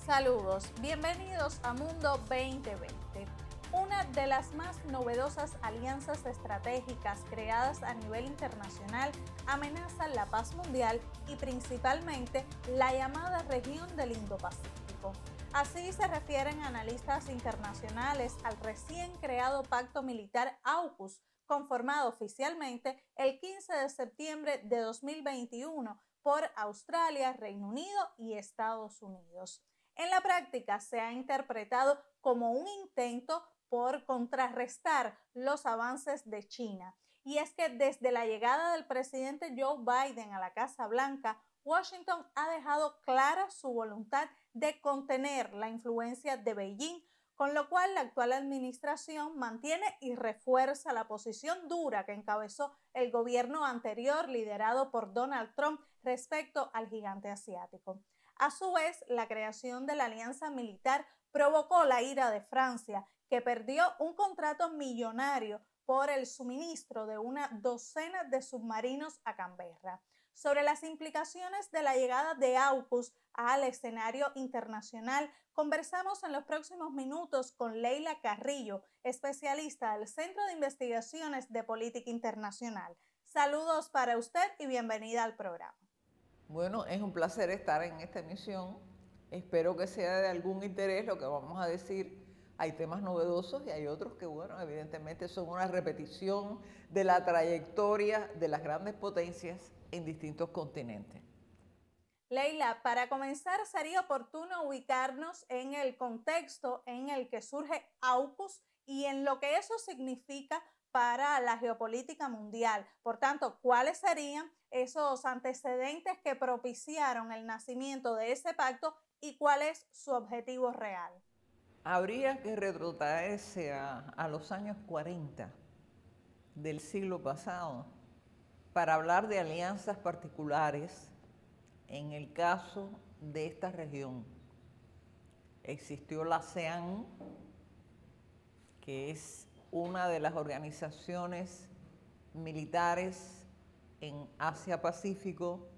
Saludos, bienvenidos a Mundo 2020. Una de las más novedosas alianzas estratégicas creadas a nivel internacional amenaza la paz mundial y principalmente la llamada región del Indo-Pacífico. Así se refieren analistas internacionales al recién creado pacto militar AUKUS, conformado oficialmente el 15 de septiembre de 2021 por Australia, Reino Unido y Estados Unidos. En la práctica se ha interpretado como un intento por contrarrestar los avances de China. Y es que desde la llegada del presidente Joe Biden a la Casa Blanca, Washington ha dejado clara su voluntad de contener la influencia de Beijing, con lo cual la actual administración mantiene y refuerza la posición dura que encabezó el gobierno anterior liderado por Donald Trump respecto al gigante asiático. A su vez, la creación de la alianza militar provocó la ira de Francia, que perdió un contrato millonario por el suministro de una docena de submarinos a Canberra. Sobre las implicaciones de la llegada de AUKUS al escenario internacional, conversamos en los próximos minutos con Leila Carrillo, especialista del Centro de Investigaciones de Política Internacional. Saludos para usted y bienvenida al programa. Bueno, es un placer estar en esta emisión. Espero que sea de algún interés lo que vamos a decir. Hay temas novedosos y hay otros que, bueno, evidentemente son una repetición de la trayectoria de las grandes potencias en distintos continentes. Leila, para comenzar sería oportuno ubicarnos en el contexto en el que surge AUKUS y en lo que eso significa para la geopolítica mundial. Por tanto, ¿cuáles serían esos antecedentes que propiciaron el nacimiento de ese pacto y cuál es su objetivo real? Habría que retrotraerse a los años 40 del siglo pasado para hablar de alianzas particulares en el caso de esta región. Existió la ASEAN, que es una de las organizaciones militares en Asia-Pacífico,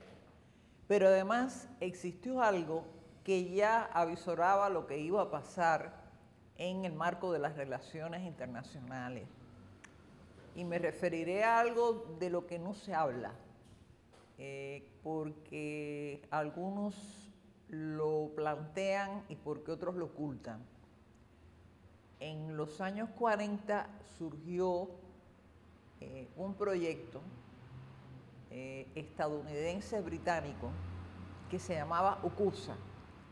pero además existió algo que ya avisoraba lo que iba a pasar en el marco de las relaciones internacionales. Y me referiré a algo de lo que no se habla, porque algunos lo plantean y porque otros lo ocultan. En los años 40 surgió un proyecto estadounidense-británico que se llamaba UCUSA,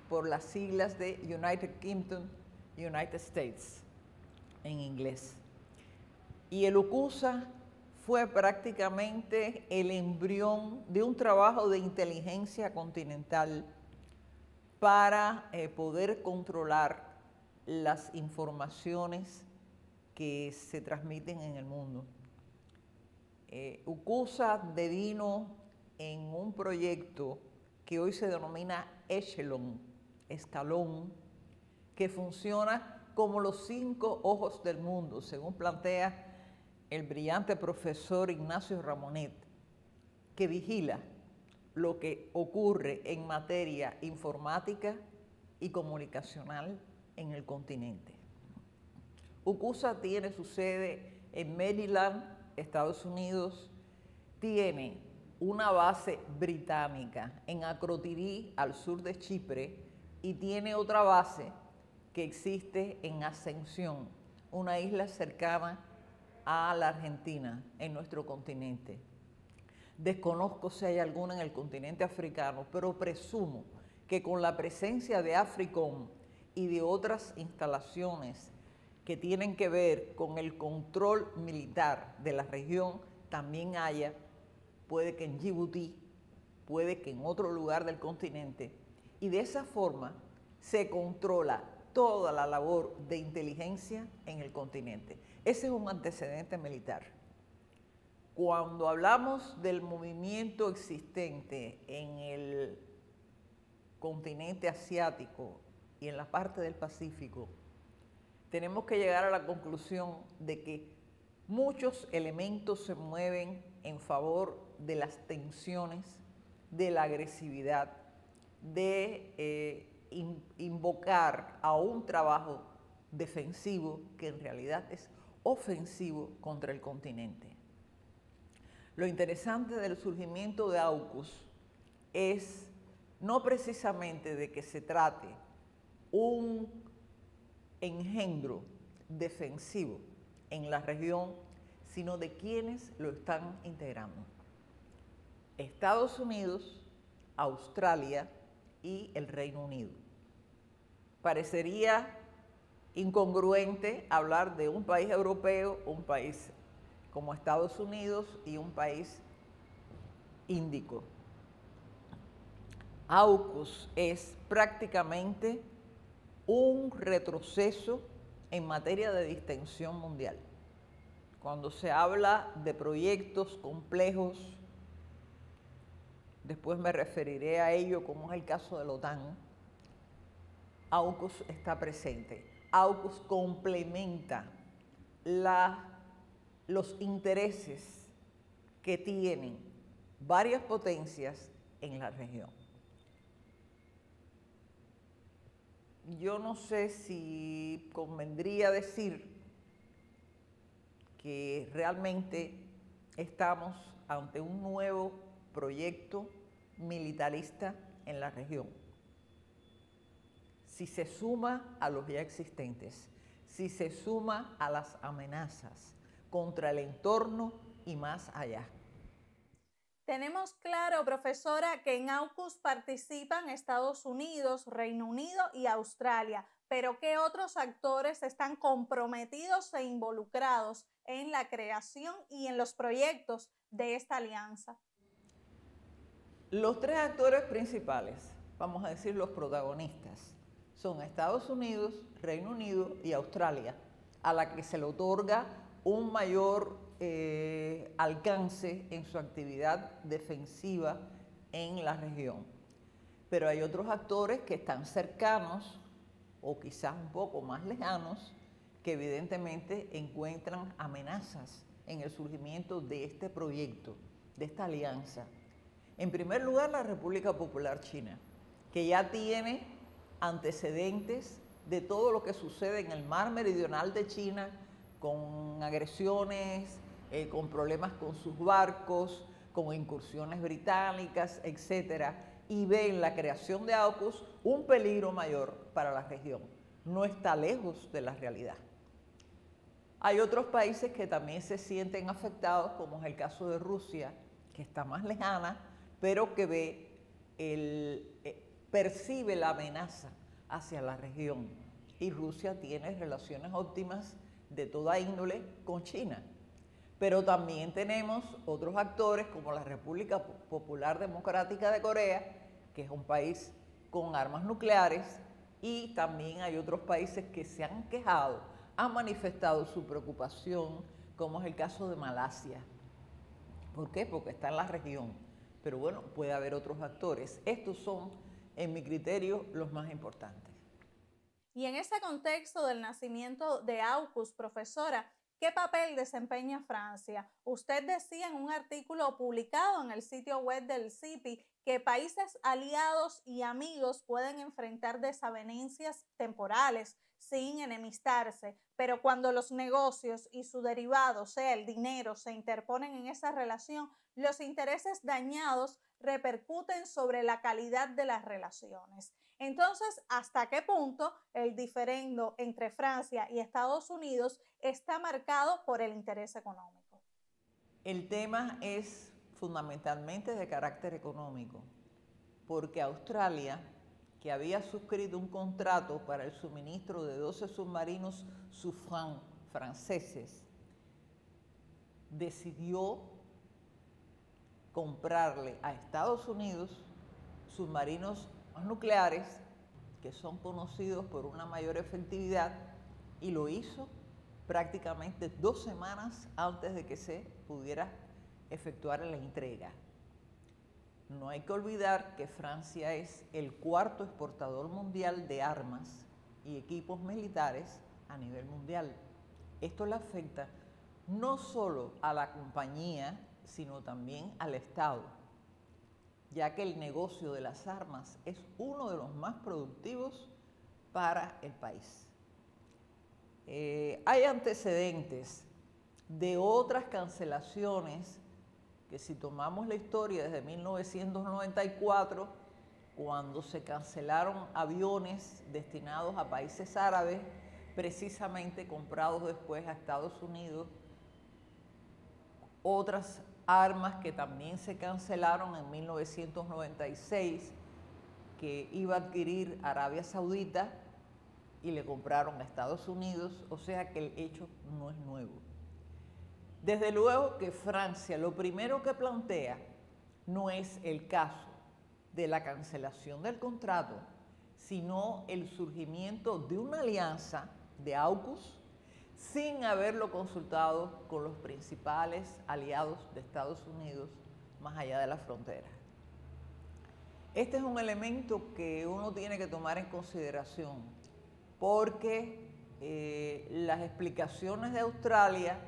por las siglas de United Kingdom, United States, en inglés. Y el UCUSA fue prácticamente el embrión de un trabajo de inteligencia continental para poder controlar las informaciones que se transmiten en el mundo. UCUSA devino en un proyecto que hoy se denomina Echelon, escalón, que funciona como los 5 ojos del mundo, según plantea el brillante profesor Ignacio Ramonet, que vigila lo que ocurre en materia informática y comunicacional en el continente. UCUSA tiene su sede en Maryland, Estados Unidos, tiene una base británica en Akrotiri, al sur de Chipre, y tiene otra base que existe en Ascensión, una isla cercana a la Argentina, en nuestro continente. Desconozco si hay alguna en el continente africano, pero presumo que con la presencia de AFRICOM y de otras instalaciones que tienen que ver con el control militar de la región, también haya, puede que en Djibouti, puede que en otro lugar del continente, y de esa forma se controla toda la labor de inteligencia en el continente. Ese es un antecedente militar. Cuando hablamos del movimiento existente en el continente asiático y en la parte del Pacífico, tenemos que llegar a la conclusión de que muchos elementos se mueven en favor de las tensiones, de la agresividad, de invocar a un trabajo defensivo que en realidad es ofensivo contra el continente. Lo interesante del surgimiento de AUKUS es no precisamente de que se trate un engendro defensivo en la región, sino de quienes lo están integrando. Estados Unidos, Australia y el Reino Unido. Parecería incongruente hablar de un país europeo, un país como Estados Unidos y un país índico. AUKUS es prácticamente un retroceso en materia de distensión mundial. Cuando se habla de proyectos complejos, después me referiré a ello, como es el caso de la OTAN, AUKUS está presente. AUKUS complementa los intereses que tienen varias potencias en la región. Yo no sé si convendría decir que realmente estamos ante un nuevo proyecto militarista en la región. Si se suma a los ya existentes, si se suma a las amenazas contra el entorno y más allá. Tenemos claro, profesora, que en AUKUS participan Estados Unidos, Reino Unido y Australia, pero ¿qué otros actores están comprometidos e involucrados en la creación y en los proyectos de esta alianza? Los tres actores principales, vamos a decir los protagonistas, son Estados Unidos, Reino Unido y Australia, a la que se le otorga un mayor alcance en su actividad defensiva en la región. Pero hay otros actores que están cercanos o quizás un poco más lejanos que evidentemente encuentran amenazas en el surgimiento de este proyecto, de esta alianza. En primer lugar, la República Popular China, que ya tiene antecedentes de todo lo que sucede en el mar meridional de China, con agresiones, con problemas con sus barcos, con incursiones británicas, etc. Y ve en la creación de AUKUS un peligro mayor para la región. No está lejos de la realidad. Hay otros países que también se sienten afectados, como es el caso de Rusia, que está más lejana, pero que percibe la amenaza hacia la región. Y Rusia tiene relaciones óptimas de toda índole con China. Pero también tenemos otros actores como la República Popular Democrática de Corea, que es un país con armas nucleares, y también hay otros países que se han quejado, han manifestado su preocupación, como es el caso de Malasia. ¿Por qué? Porque está en la región. Pero bueno, puede haber otros actores. Estos son, en mi criterio, los más importantes. Y en ese contexto del nacimiento de AUKUS, profesora, ¿qué papel desempeña Francia? Usted decía en un artículo publicado en el sitio web del CIPI que países aliados y amigos pueden enfrentar desavenencias temporales sin enemistarse, pero cuando los negocios y su derivado, sea el dinero, se interponen en esa relación, los intereses dañados repercuten sobre la calidad de las relaciones. Entonces, ¿hasta qué punto el diferendo entre Francia y Estados Unidos está marcado por el interés económico? El tema es fundamentalmente de carácter económico, porque Australia, que había suscrito un contrato para el suministro de 12 submarinos Suffren franceses, decidió comprarle a Estados Unidos submarinos nucleares que son conocidos por una mayor efectividad, y lo hizo prácticamente 2 semanas antes de que se pudiera efectuar la entrega. No hay que olvidar que Francia es el cuarto exportador mundial de armas y equipos militares a nivel mundial. Esto le afecta no solo a la compañía, sino también al Estado. ya que el negocio de las armas es uno de los más productivos para el país. Hay antecedentes de otras cancelaciones que, si tomamos la historia desde 1994, cuando se cancelaron aviones destinados a países árabes, precisamente comprados después a Estados Unidos, otras armas que también se cancelaron en 1996, que iba a adquirir Arabia Saudita y le compraron a Estados Unidos, o sea que el hecho no es nuevo. Desde luego que Francia lo primero que plantea no es el caso de la cancelación del contrato, sino el surgimiento de una alianza de AUKUS sin haberlo consultado con los principales aliados de Estados Unidos más allá de la frontera. Este es un elemento que uno tiene que tomar en consideración porque las explicaciones de Australia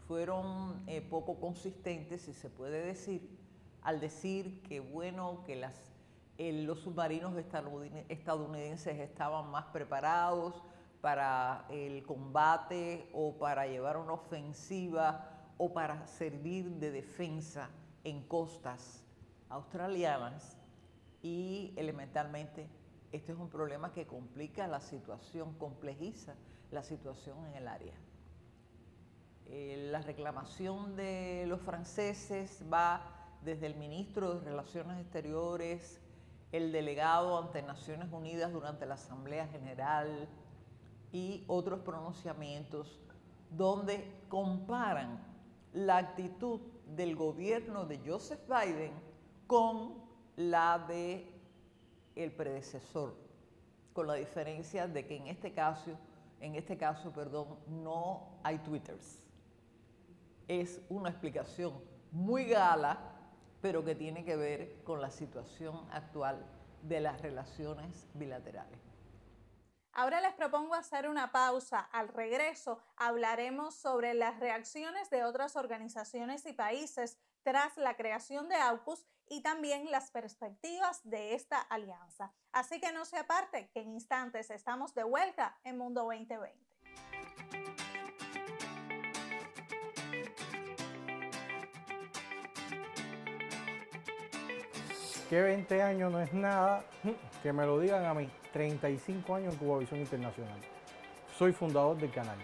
fueron poco consistentes, si se puede decir, al decir que, bueno, que los submarinos estadounidenses estaban más preparados para el combate o para llevar una ofensiva o para servir de defensa en costas australianas, y elementalmente este es un problema que complica la situación, complejiza la situación en el área. La reclamación de los franceses va desde el ministro de Relaciones Exteriores, el delegado ante Naciones Unidas durante la Asamblea General y otros pronunciamientos donde comparan la actitud del gobierno de Joseph Biden con la del predecesor, con la diferencia de que en este caso, no hay twitters. Es una explicación muy gala, pero que tiene que ver con la situación actual de las relaciones bilaterales. Ahora les propongo hacer una pausa. Al regreso hablaremos sobre las reacciones de otras organizaciones y países tras la creación de AUKUS y también las perspectivas de esta alianza. Así que no se aparte, que en instantes estamos de vuelta en Mundo 2020. Que 20 años no es nada, que me lo digan a mí, 35 años en Cubavisión Internacional. Soy fundador del canal.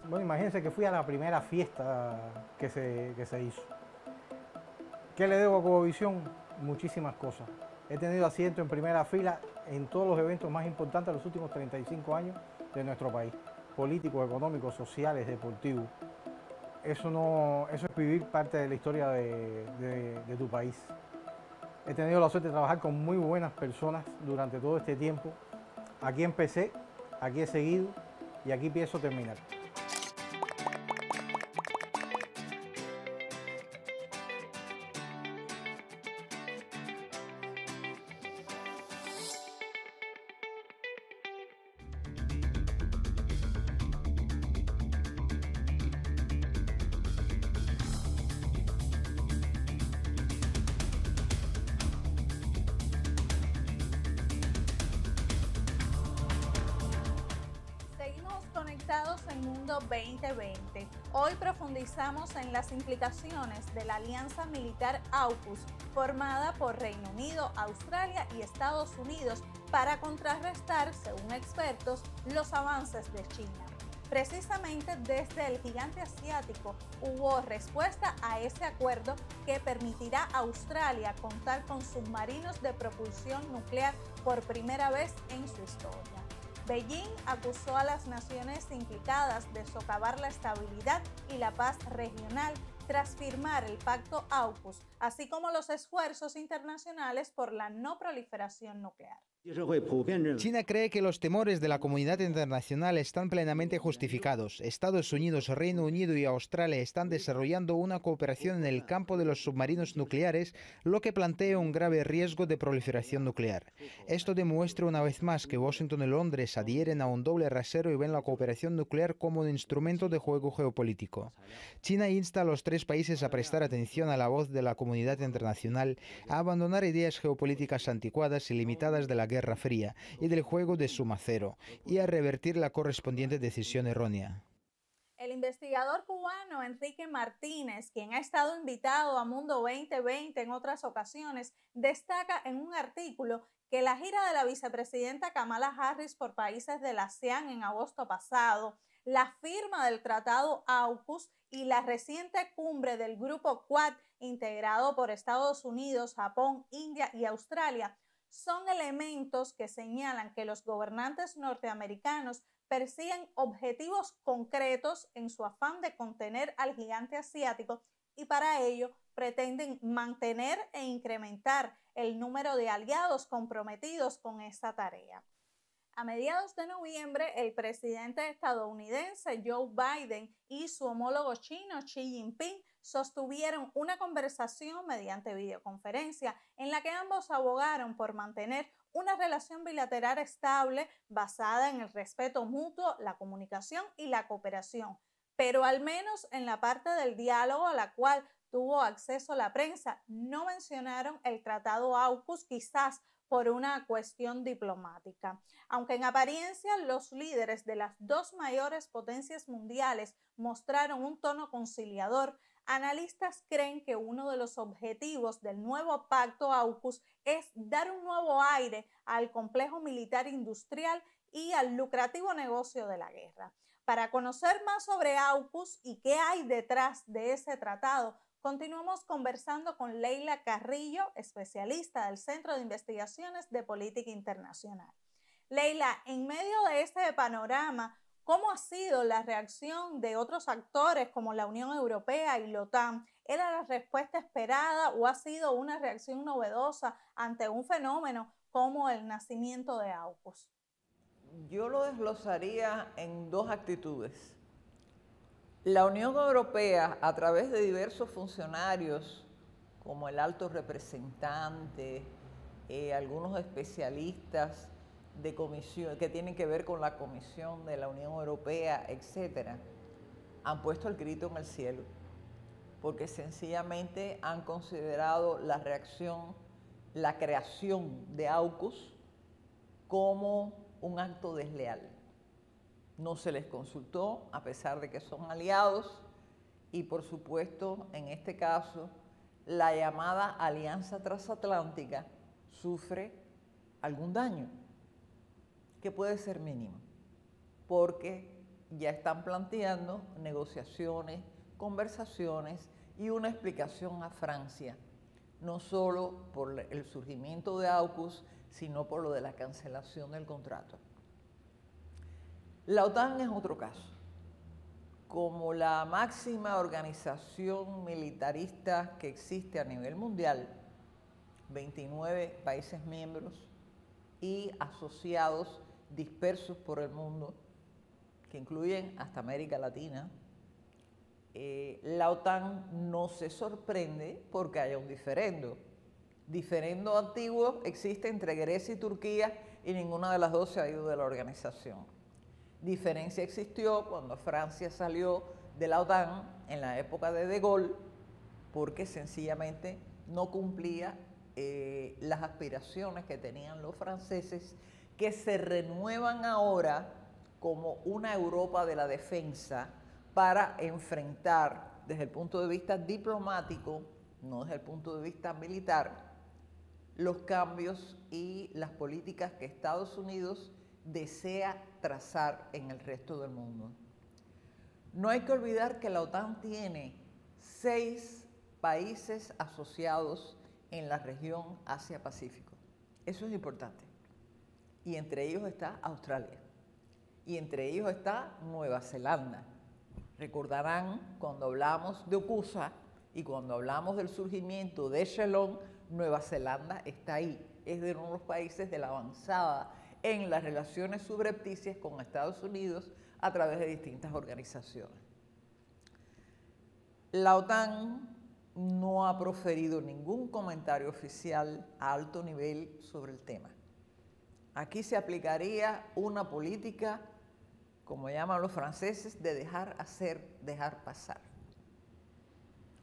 Bueno, imagínense que fui a la primera fiesta que se hizo. ¿Qué le debo a Cubavisión? Muchísimas cosas. He tenido asiento en primera fila en todos los eventos más importantes de los últimos 35 años de nuestro país. Políticos, económicos, sociales, deportivos. Eso es vivir parte de la historia de tu país. He tenido la suerte de trabajar con muy buenas personas durante todo este tiempo. Aquí empecé, aquí he seguido y aquí pienso terminar. En Mundo 2020. Hoy profundizamos en las implicaciones de la alianza militar AUKUS formada por Reino Unido, Australia y Estados Unidos para contrarrestar, según expertos, los avances de China. Precisamente desde el gigante asiático hubo respuesta a ese acuerdo que permitirá a Australia contar con submarinos de propulsión nuclear por primera vez en su historia. Beijing acusó a las naciones implicadas de socavar la estabilidad y la paz regional tras firmar el pacto AUKUS, así como los esfuerzos internacionales por la no proliferación nuclear. China cree que los temores de la comunidad internacional están plenamente justificados. Estados Unidos, Reino Unido y Australia están desarrollando una cooperación en el campo de los submarinos nucleares, lo que plantea un grave riesgo de proliferación nuclear. Esto demuestra una vez más que Washington y Londres adhieren a un doble rasero y ven la cooperación nuclear como un instrumento de juego geopolítico. China insta a los tres países a prestar atención a la voz de la comunidad internacional, a abandonar ideas geopolíticas anticuadas y limitadas de la Guerra Fría y del juego de suma cero, y a revertir la correspondiente decisión errónea. El investigador cubano Enrique Martínez, quien ha estado invitado a Mundo 2020 en otras ocasiones, destaca en un artículo que la gira de la vicepresidenta Kamala Harris por países de la ASEAN en agosto pasado, la firma del Tratado AUKUS y la reciente cumbre del Grupo Quad integrado por Estados Unidos, Japón, India y Australia son elementos que señalan que los gobernantes norteamericanos persiguen objetivos concretos en su afán de contener al gigante asiático y para ello pretenden mantener e incrementar el número de aliados comprometidos con esta tarea. A mediados de noviembre, el presidente estadounidense Joe Biden y su homólogo chino Xi Jinping sostuvieron una conversación mediante videoconferencia en la que ambos abogaron por mantener una relación bilateral estable basada en el respeto mutuo, la comunicación y la cooperación, pero al menos en la parte del diálogo a la cual tuvo acceso la prensa, no mencionaron el Tratado AUKUS, quizás por una cuestión diplomática. Aunque en apariencia los líderes de las dos mayores potencias mundiales mostraron un tono conciliador, analistas creen que uno de los objetivos del nuevo pacto AUKUS es dar un nuevo aire al complejo militar industrial y al lucrativo negocio de la guerra. Para conocer más sobre AUKUS y qué hay detrás de ese tratado, continuamos conversando con Leila Carrillo, especialista del Centro de Investigaciones de Política Internacional. Leila, en medio de este panorama, ¿cómo ha sido la reacción de otros actores como la Unión Europea y la OTAN? ¿Era la respuesta esperada o ha sido una reacción novedosa ante un fenómeno como el nacimiento de AUKUS? Yo lo desglosaría en dos actitudes. La Unión Europea, a través de diversos funcionarios, como el alto representante, algunos especialistas de comisión que tienen que ver con la Comisión de la Unión Europea, etcétera, han puesto el grito en el cielo, porque sencillamente han considerado la creación de AUKUS como un acto desleal. No se les consultó, a pesar de que son aliados, y por supuesto, en este caso, la llamada Alianza Transatlántica sufre algún daño, que puede ser mínimo, porque ya están planteando negociaciones, conversaciones y una explicación a Francia, no solo por el surgimiento de AUKUS, sino por lo de la cancelación del contrato. La OTAN es otro caso. Como la máxima organización militarista que existe a nivel mundial, 29 países miembros y asociados dispersos por el mundo, que incluyen hasta América Latina, la OTAN no se sorprende porque haya un diferendo. Diferendo antiguo existe entre Grecia y Turquía y ninguna de las dos se ha ido de la organización. Diferencia existió cuando Francia salió de la OTAN en la época de De Gaulle, porque sencillamente no cumplía las aspiraciones que tenían los franceses, que se renuevan ahora como una Europa de la defensa para enfrentar desde el punto de vista diplomático, no desde el punto de vista militar, los cambios y las políticas que Estados Unidos desea trazar en el resto del mundo. No hay que olvidar que la OTAN tiene 6 países asociados en la región Asia-Pacífico. Eso es importante. Y entre ellos está Australia. Y entre ellos está Nueva Zelanda. Recordarán cuando hablamos de AUKUS y cuando hablamos del surgimiento de Echelon, Nueva Zelanda está ahí. es de uno de los países de la avanzada en las relaciones subrepticias con Estados Unidos a través de distintas organizaciones. La OTAN no ha proferido ningún comentario oficial a alto nivel sobre el tema. Aquí se aplicaría una política, como llaman los franceses, de dejar hacer, dejar pasar.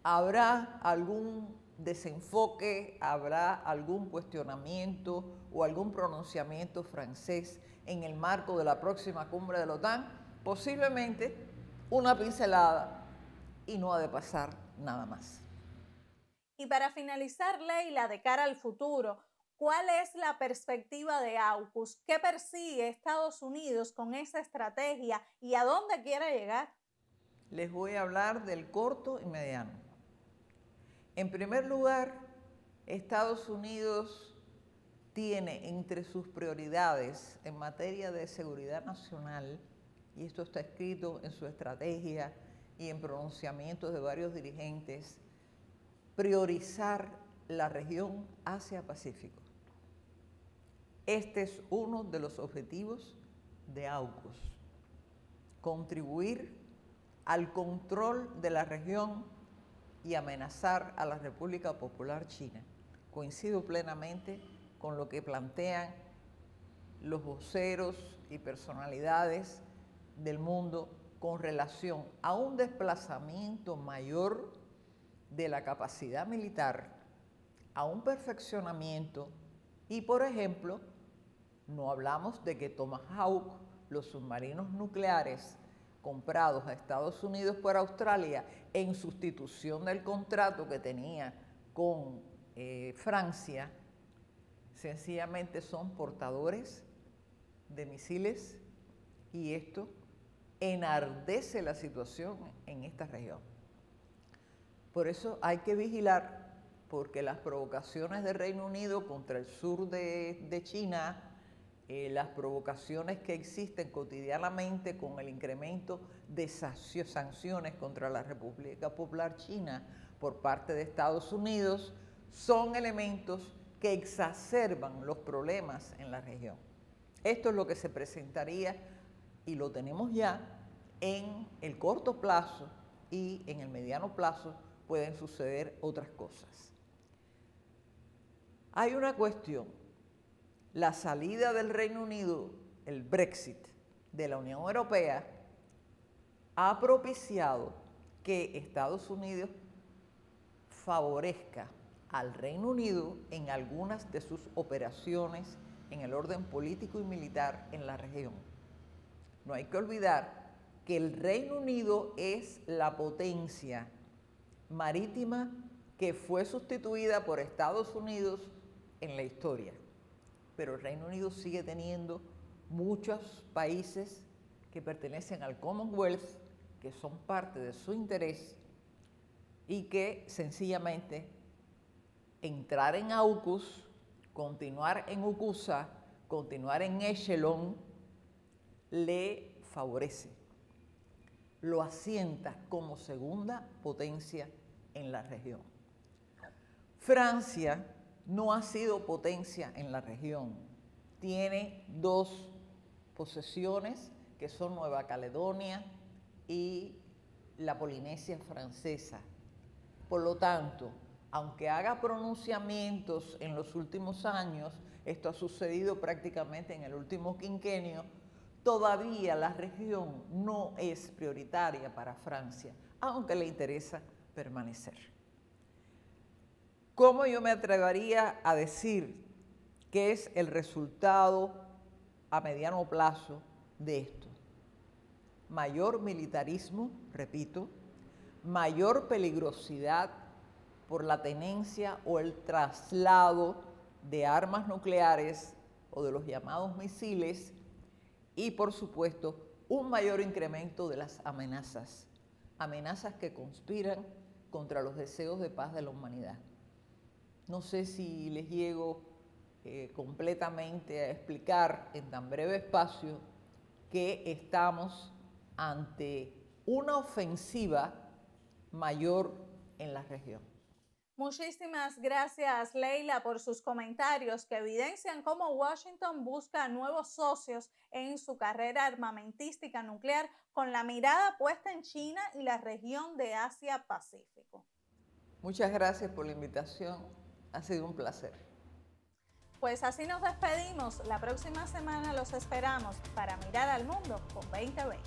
Habrá algún desenfoque, habrá algún cuestionamiento o algún pronunciamiento francés en el marco de la próxima cumbre de la OTAN, posiblemente una pincelada y no ha de pasar nada más. Y para finalizar, Leila, de cara al futuro, ¿cuál es la perspectiva de AUKUS? ¿Qué persigue Estados Unidos con esa estrategia y a dónde quiere llegar? Les voy a hablar del corto y mediano. En primer lugar, Estados Unidos tiene entre sus prioridades en materia de seguridad nacional, y esto está escrito en su estrategia y en pronunciamientos de varios dirigentes, priorizar la región Asia-Pacífico. Este es uno de los objetivos de AUKUS, contribuir al control de la región y amenazar a la República Popular China. Coincido plenamente con lo que plantean los voceros y personalidades del mundo con relación a un desplazamiento mayor de la capacidad militar, a un perfeccionamiento y, por ejemplo, no hablamos de que Tomahawk, los submarinos nucleares comprados a Estados Unidos por Australia en sustitución del contrato que tenía con Francia, sencillamente son portadores de misiles, y esto enardece la situación en esta región. Por eso hay que vigilar, porque las provocaciones del Reino Unido contra el sur de China, las provocaciones que existen cotidianamente con el incremento de sanciones contra la República Popular China por parte de Estados Unidos, son elementos que exacerban los problemas en la región. Esto es lo que se presentaría, y lo tenemos ya, en el corto plazo, y en el mediano plazo pueden suceder otras cosas. Hay una cuestión: la salida del Reino Unido, el Brexit, de la Unión Europea, ha propiciado que Estados Unidos favorezca al Reino Unido en algunas de sus operaciones en el orden político y militar en la región. No hay que olvidar que el Reino Unido es la potencia marítima que fue sustituida por Estados Unidos en la historia. Pero el Reino Unido sigue teniendo muchos países que pertenecen al Commonwealth, que son parte de su interés, y que sencillamente entrar en AUKUS, continuar en UCUSA, continuar en Echelon, le favorece, lo asienta como segunda potencia en la región. Francia no ha sido potencia en la región. Tiene dos posesiones, que son Nueva Caledonia y la Polinesia Francesa. Por lo tanto, aunque haga pronunciamientos en los últimos años, esto ha sucedido prácticamente en el último quinquenio, todavía la región no es prioritaria para Francia, aunque le interesa permanecer. ¿Cómo yo me atrevería a decir qué es el resultado a mediano plazo de esto? Mayor militarismo, repito, mayor peligrosidad por la tenencia o el traslado de armas nucleares o de los llamados misiles, y por supuesto un mayor incremento de las amenazas que conspiran contra los deseos de paz de la humanidad. No sé si les llego completamente a explicar en tan breve espacio que estamos ante una ofensiva mayor en la región. Muchísimas gracias, Leila, por sus comentarios que evidencian cómo Washington busca nuevos socios en su carrera armamentística nuclear con la mirada puesta en China y la región de Asia-Pacífico. Muchas gracias por la invitación, ha sido un placer. Pues así nos despedimos, la próxima semana los esperamos para mirar al mundo con 2020.